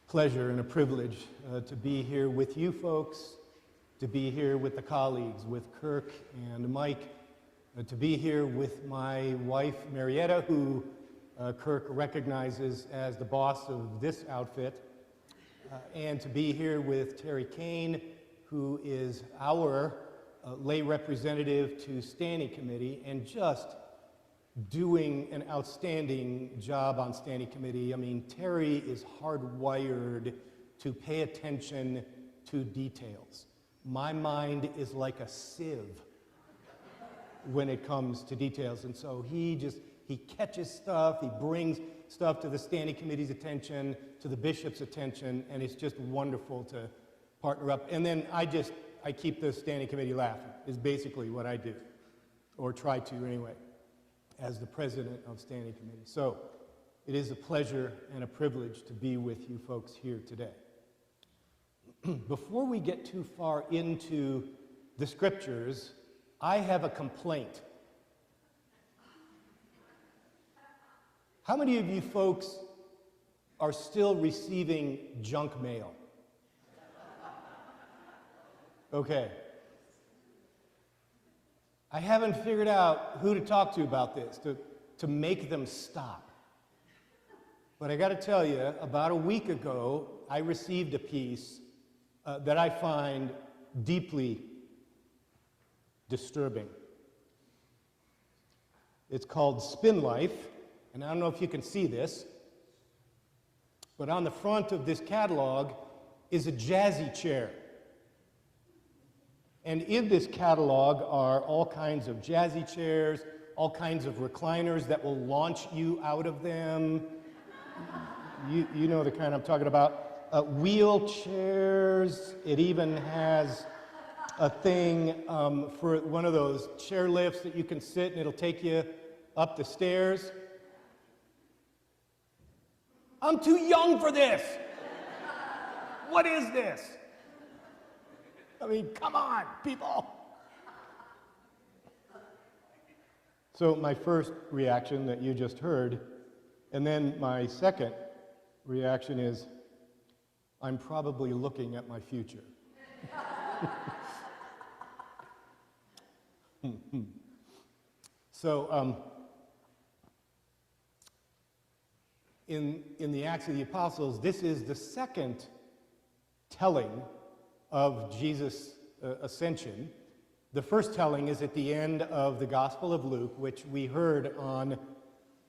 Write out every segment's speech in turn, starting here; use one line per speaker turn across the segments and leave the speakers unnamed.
pleasure and a privilege to be here with you folks, to be here with the colleagues, with Kirk and Mike, to be here with my wife, Marietta, who Kirk recognizes as the boss of this outfit, and to be here with Terry Kane, who is our lay representative to Standing Committee, and just doing an outstanding job on Standing Committee. I mean, Terry is hardwired to pay attention to details. My mind is like a sieve when it comes to details, and so he catches stuff, he brings stuff to the Standing Committee's attention, to the bishop's attention, and it's just wonderful to partner up. And then I keep the Standing Committee laughing, is basically what I do, or try to anyway, as the president of Standing Committee. So it is a pleasure and a privilege to be with you folks here today. Before we get too far into the scriptures, I have a complaint. How many of you folks are still receiving junk mail? Okay. I haven't figured out who to talk to about this, to make them stop. But I got to tell you, about a week ago, I received a piece that I find deeply disturbing. It's called Spin Life, and I don't know if you can see this, but on the front of this catalog is a jazzy chair. And in this catalog are all kinds of jazzy chairs, all kinds of recliners that will launch you out of them. You know the kind I'm talking about. Wheelchairs. It even has a thing for one of those chair lifts that you can sit and it'll take you up the stairs. I'm too young for this. What is this? I mean, come on, people. So my first reaction that you just heard, and then my second reaction is, I'm probably looking at my future. So in the Acts of the Apostles, this is the second telling of Jesus' ascension. The first telling is at the end of the Gospel of Luke, which we heard on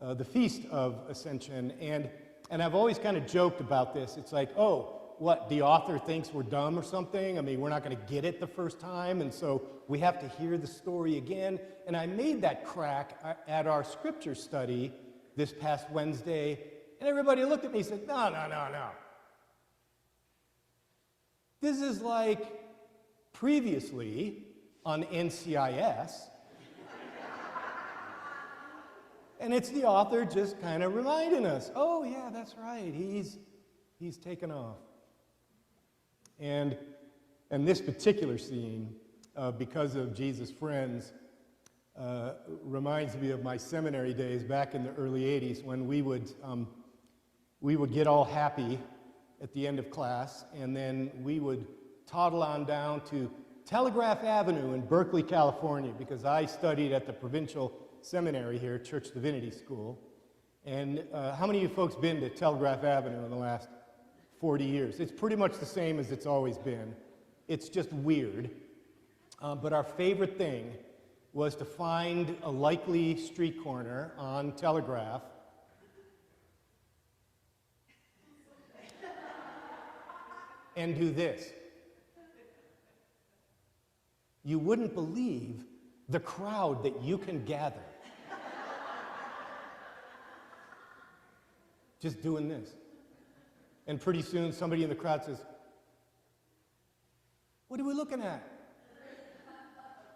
the Feast of Ascension. And I've always kind of joked about this. It's like, oh, what, the author thinks we're dumb or something? I mean, we're not going to get it the first time, and so we have to hear the story again. And I made that crack at our scripture study this past Wednesday, and everybody looked at me and said, no. This is like previously on NCIS, and it's the author just kind of reminding us, oh yeah, that's right, he's taken off. And this particular scene, because of Jesus' friends, reminds me of my seminary days back in the early 80s when we would get all happy at the end of class, and then we would toddle on down to Telegraph Avenue in Berkeley, California, because I studied at the provincial seminary here, Church Divinity School. And how many of you folks been to Telegraph Avenue in the last 40 years? It's pretty much the same as it's always been. It's just weird. But our favorite thing was to find a likely street corner on Telegraph and do this. You wouldn't believe the crowd that you can gather just doing this. And pretty soon somebody in the crowd says, what are we looking at?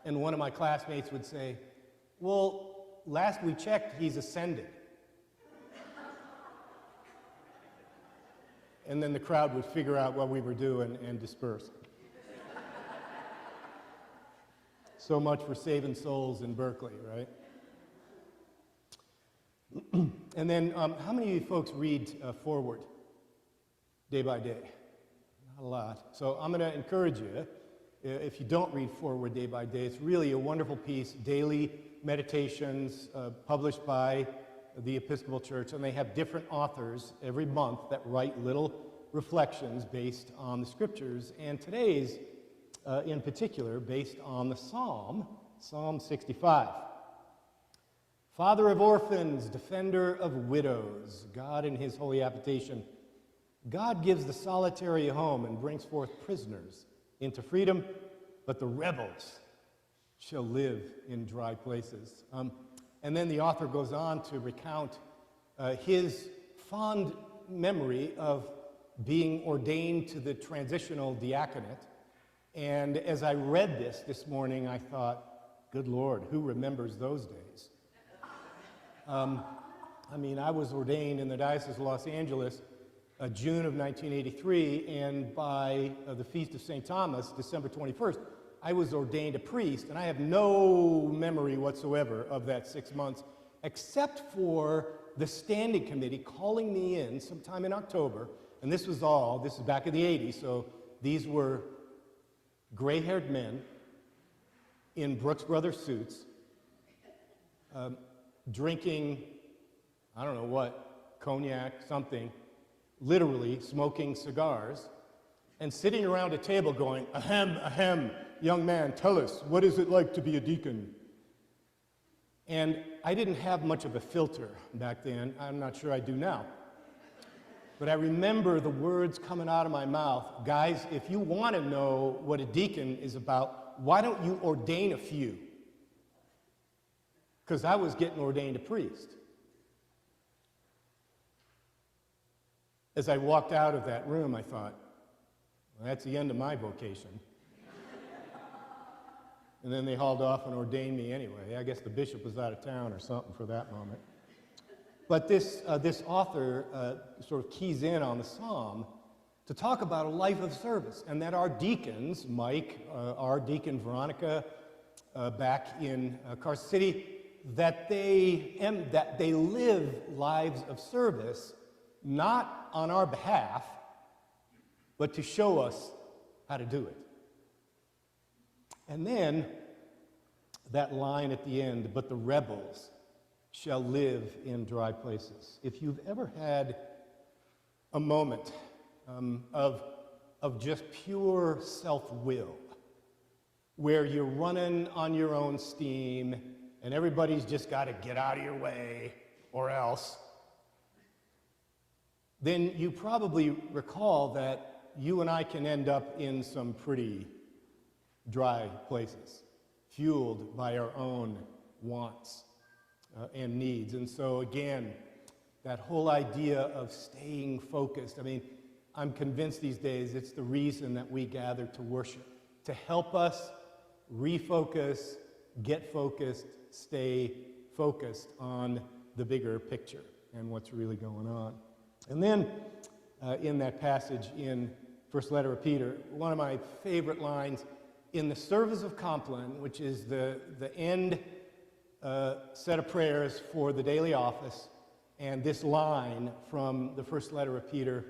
And one of my classmates would say, well, last we checked, he's ascended. And then the crowd would figure out what we were doing and disperse. So much for saving souls in Berkeley, right? And then, how many of you folks read forward? day by day. Not a lot. So I'm going to encourage you, if you don't read Forward day by day, it's really a wonderful piece, daily meditations published by the Episcopal Church, and they have different authors every month that write little reflections based on the Scriptures, and today's in particular based on the Psalm 65. Father of orphans, defender of widows, God in his holy habitation. God gives the solitary a home and brings forth prisoners into freedom, but the rebels shall live in dry places. And then the author goes on to recount his fond memory of being ordained to the transitional diaconate. And as I read this morning, I thought, good Lord, who remembers those days? I was ordained in the Diocese of Los Angeles June of 1983, and by the Feast of St. Thomas, December 21st, I was ordained a priest, and I have no memory whatsoever of that 6 months, except for the standing committee calling me in sometime in October, and this is back in the 80s, so these were gray-haired men in Brooks Brothers suits, drinking, I don't know what, cognac, something, literally smoking cigars, and sitting around a table going, ahem, ahem, young man, tell us, what is it like to be a deacon? And I didn't have much of a filter back then. I'm not sure I do now. But I remember the words coming out of my mouth, guys, if you want to know what a deacon is about, why don't you ordain a few? Because I was getting ordained a priest. As I walked out of that room, I thought, well, that's the end of my vocation. And then they hauled off and ordained me anyway. I guess the bishop was out of town or something for that moment. But this author sort of keys in on the psalm to talk about a life of service, and that our deacons, Mike, our deacon Veronica, back in Carson City, that they live lives of service, not on our behalf, but to show us how to do it. And then that line at the end, but the rebels shall live in dry places. If you've ever had a moment of just pure self-will, where you're running on your own steam and everybody's just got to get out of your way or else, then you probably recall that you and I can end up in some pretty dry places, fueled by our own wants and needs. And so again, that whole idea of staying focused, I'm convinced these days it's the reason that we gather to worship, to help us refocus, get focused, stay focused on the bigger picture and what's really going on. And then in that passage in First Letter of Peter, one of my favorite lines, in the service of Compline, which is the end set of prayers for the daily office, and this line from the First Letter of Peter,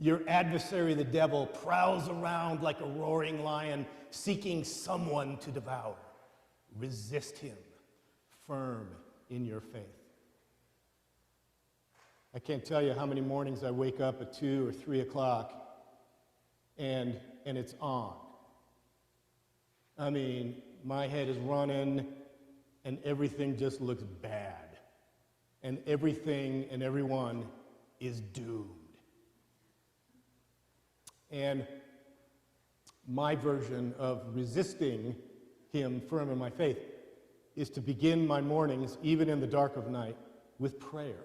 your adversary, the devil, prowls around like a roaring lion, seeking someone to devour. Resist him, firm in your faith. I can't tell you how many mornings I wake up at 2 or 3 o'clock and it's on. My head is running and everything just looks bad. And everything and everyone is doomed. And my version of resisting him firm in my faith is to begin my mornings, even in the dark of night, with prayer.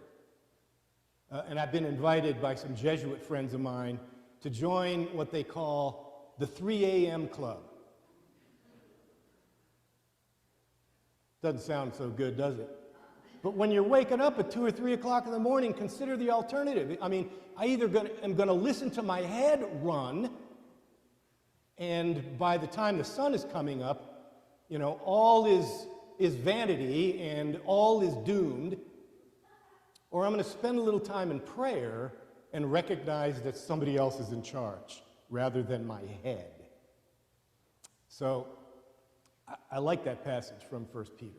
And I've been invited by some Jesuit friends of mine to join what they call the 3 a.m. club. Doesn't sound so good, does it? But when you're waking up at 2 or 3 o'clock in the morning, consider the alternative. I either am going to listen to my head run, and by the time the sun is coming up, all is vanity and all is doomed, or I'm going to spend a little time in prayer and recognize that somebody else is in charge rather than my head. So I like that passage from 1 Peter.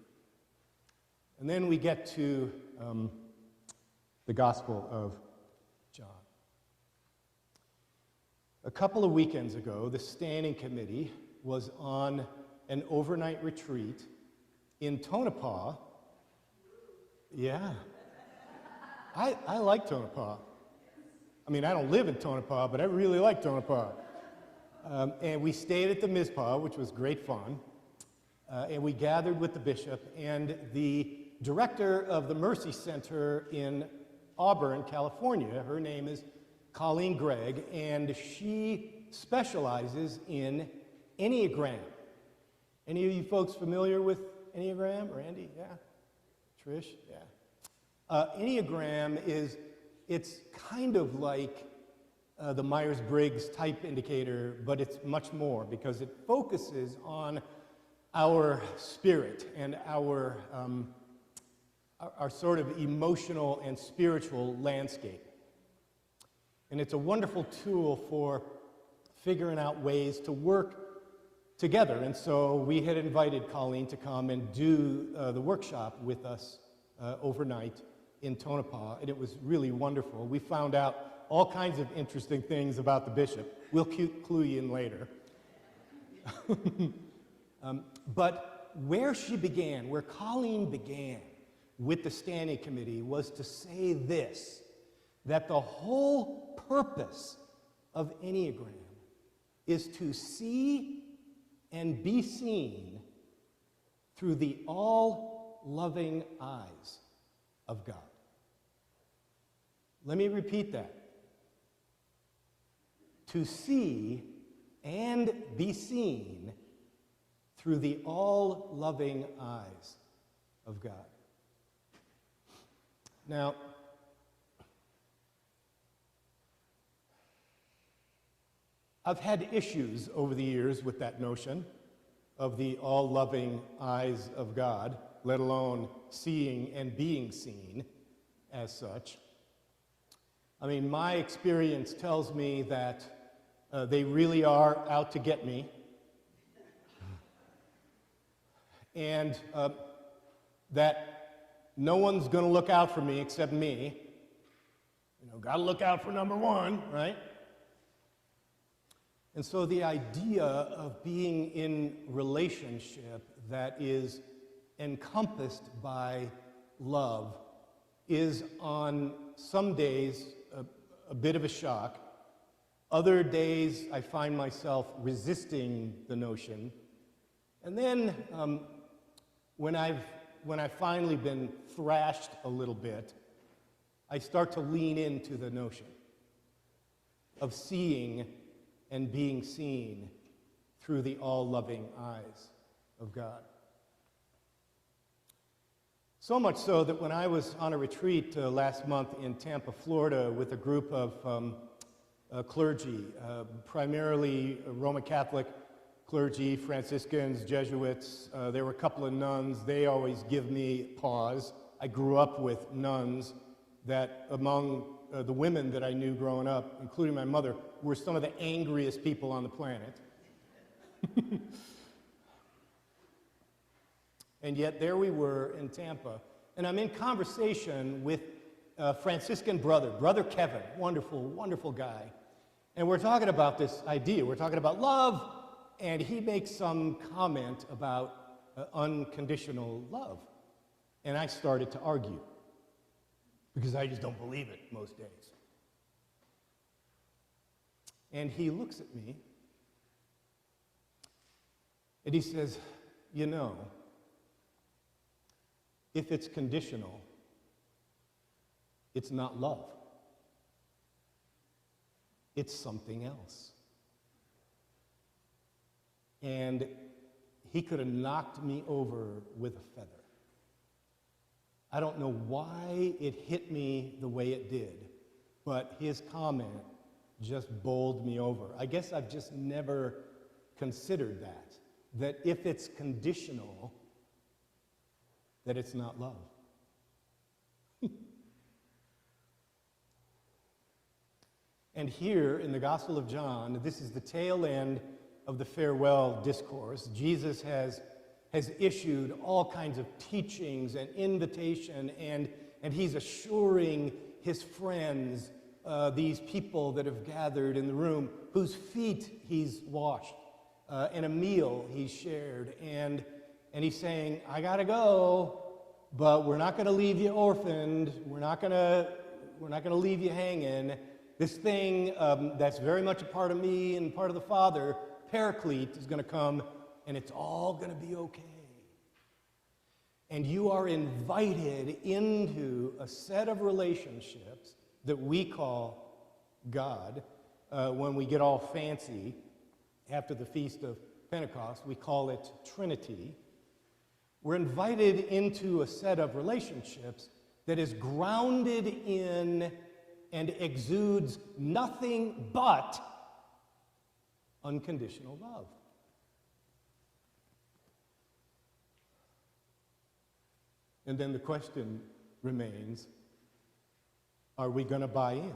And then we get to the Gospel of John. A couple of weekends ago, the Standing Committee was on an overnight retreat in Tonopah. Yeah. I like Tonopah. I mean, I don't live in Tonopah, but I really like Tonopah. And we stayed at the Mizpah, which was great fun. And we gathered with the bishop and the director of the Mercy Center in Auburn, California. Her name is Colleen Gregg, and she specializes in Enneagram. Any of you folks familiar with Enneagram? Randy? Yeah? Trish? Yeah. Enneagram it's kind of like the Myers-Briggs type indicator, but it's much more because it focuses on our spirit and our sort of emotional and spiritual landscape. And it's a wonderful tool for figuring out ways to work together. And so we had invited Colleen to come and do the workshop with us overnight in Tonopah, and it was really wonderful. We found out all kinds of interesting things about the bishop. We'll clue you in later. But where Colleen began with the Standing Committee was to say this, that the whole purpose of Enneagram is to see and be seen through the all-loving eyes of God. Let me repeat that. To see and be seen through the all-loving eyes of God. Now, I've had issues over the years with that notion of the all-loving eyes of God, let alone seeing and being seen as such. I mean, my experience tells me that they really are out to get me. And that no one's going to look out for me except me. You know, got to look out for number one, right? And so the idea of being in relationship that is encompassed by love is on some days a bit of a shock. Other days I find myself resisting the notion. And then when I've finally been thrashed a little bit, I start to lean into the notion of seeing and being seen through the all-loving eyes of God. So much so that when I was on a retreat last month in Tampa, Florida, with a group of clergy, primarily Roman Catholic clergy, Franciscans, Jesuits, there were a couple of nuns. They always give me pause. I grew up with nuns that among the women that I knew growing up, including my mother, were some of the angriest people on the planet. And yet there we were in Tampa, and I'm in conversation with a Franciscan brother Kevin, wonderful, wonderful guy. And we're talking about this idea, we're talking about love, and he makes some comment about unconditional love. And I started to argue, because I just don't believe it most days. And he looks at me, and he says, you know, if it's conditional, it's not love. It's something else. And he could have knocked me over with a feather. I don't know why it hit me the way it did, but his comment just bowled me over. I guess I've just never considered that if it's conditional, that it's not love. And here in the Gospel of John, this is the tail end of the farewell discourse. Jesus has issued all kinds of teachings and invitation, and he's assuring his friends, these people that have gathered in the room, whose feet he's washed, and a meal he's shared. And he's saying, I gotta go, but we're not gonna leave you orphaned. We're not gonna leave you hanging. This thing that's very much a part of me and part of the Father, Paraclete, is gonna come, and it's all gonna be okay. And you are invited into a set of relationships that we call God. When we get all fancy after the Feast of Pentecost, we call it Trinity. We're invited into a set of relationships that is grounded in and exudes nothing but unconditional love. And then the question remains, are we going to buy in?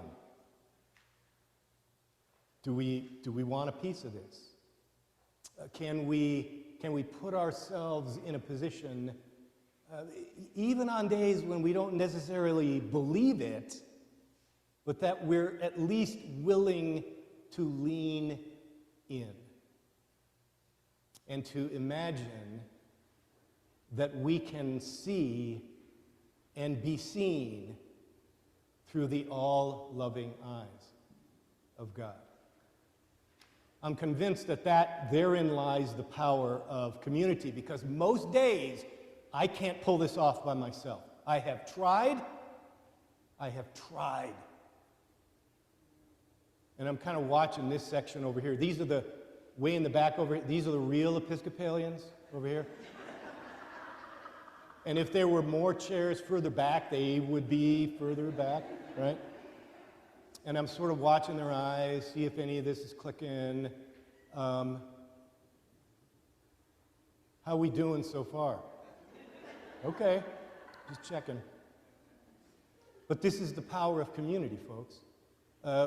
Do we want a piece of this? Can we put ourselves in a position, even on days when we don't necessarily believe it, but that we're at least willing to lean in and to imagine that we can see and be seen through the all-loving eyes of God? I'm convinced that therein lies the power of community, because most days I can't pull this off by myself. I have tried. And I'm kind of watching this section over here. These are the, way in the back over here, these are the real Episcopalians over here. And if there were more chairs further back, they would be further back, right? And I'm sort of watching their eyes, see if any of this is clicking. How we doing so far? Okay, just checking. But this is the power of community, folks.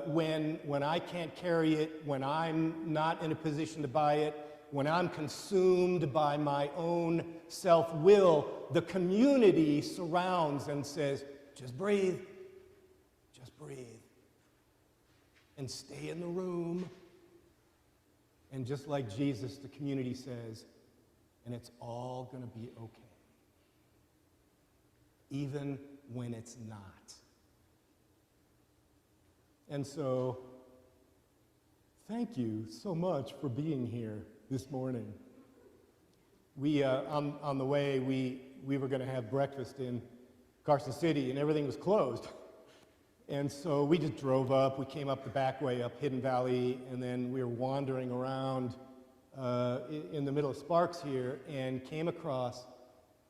When I can't carry it, when I'm not in a position to buy it, when I'm consumed by my own self-will, the community surrounds and says, just breathe, and stay in the room. And just like Jesus, the community says, and it's all going to be okay, even when it's not. And so, thank you so much for being here this morning. We, on the way, we were going to have breakfast in Carson City, and everything was closed. And so we just drove up. We came up the back way up Hidden Valley, and then we were wandering around in the middle of Sparks here and came across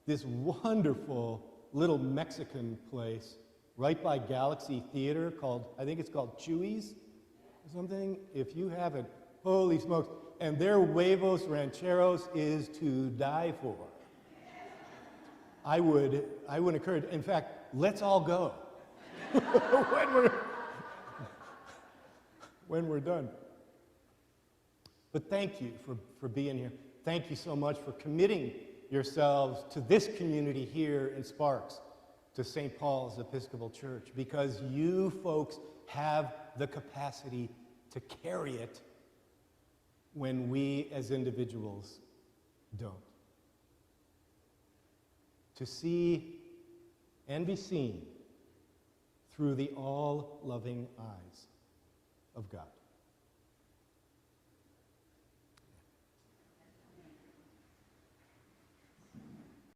this wonderful little Mexican place right by Galaxy Theater called, I think it's called Chuy's or something. If you haven't, holy smokes. And their huevos rancheros is to die for. I would encourage, in fact, let's all go when we're done. But thank you for being here. Thank you so much for committing yourselves to this community here in Sparks, to St. Paul's Episcopal Church, because you folks have the capacity to carry it when we as individuals don't. To see and be seen through the all-loving eyes of God.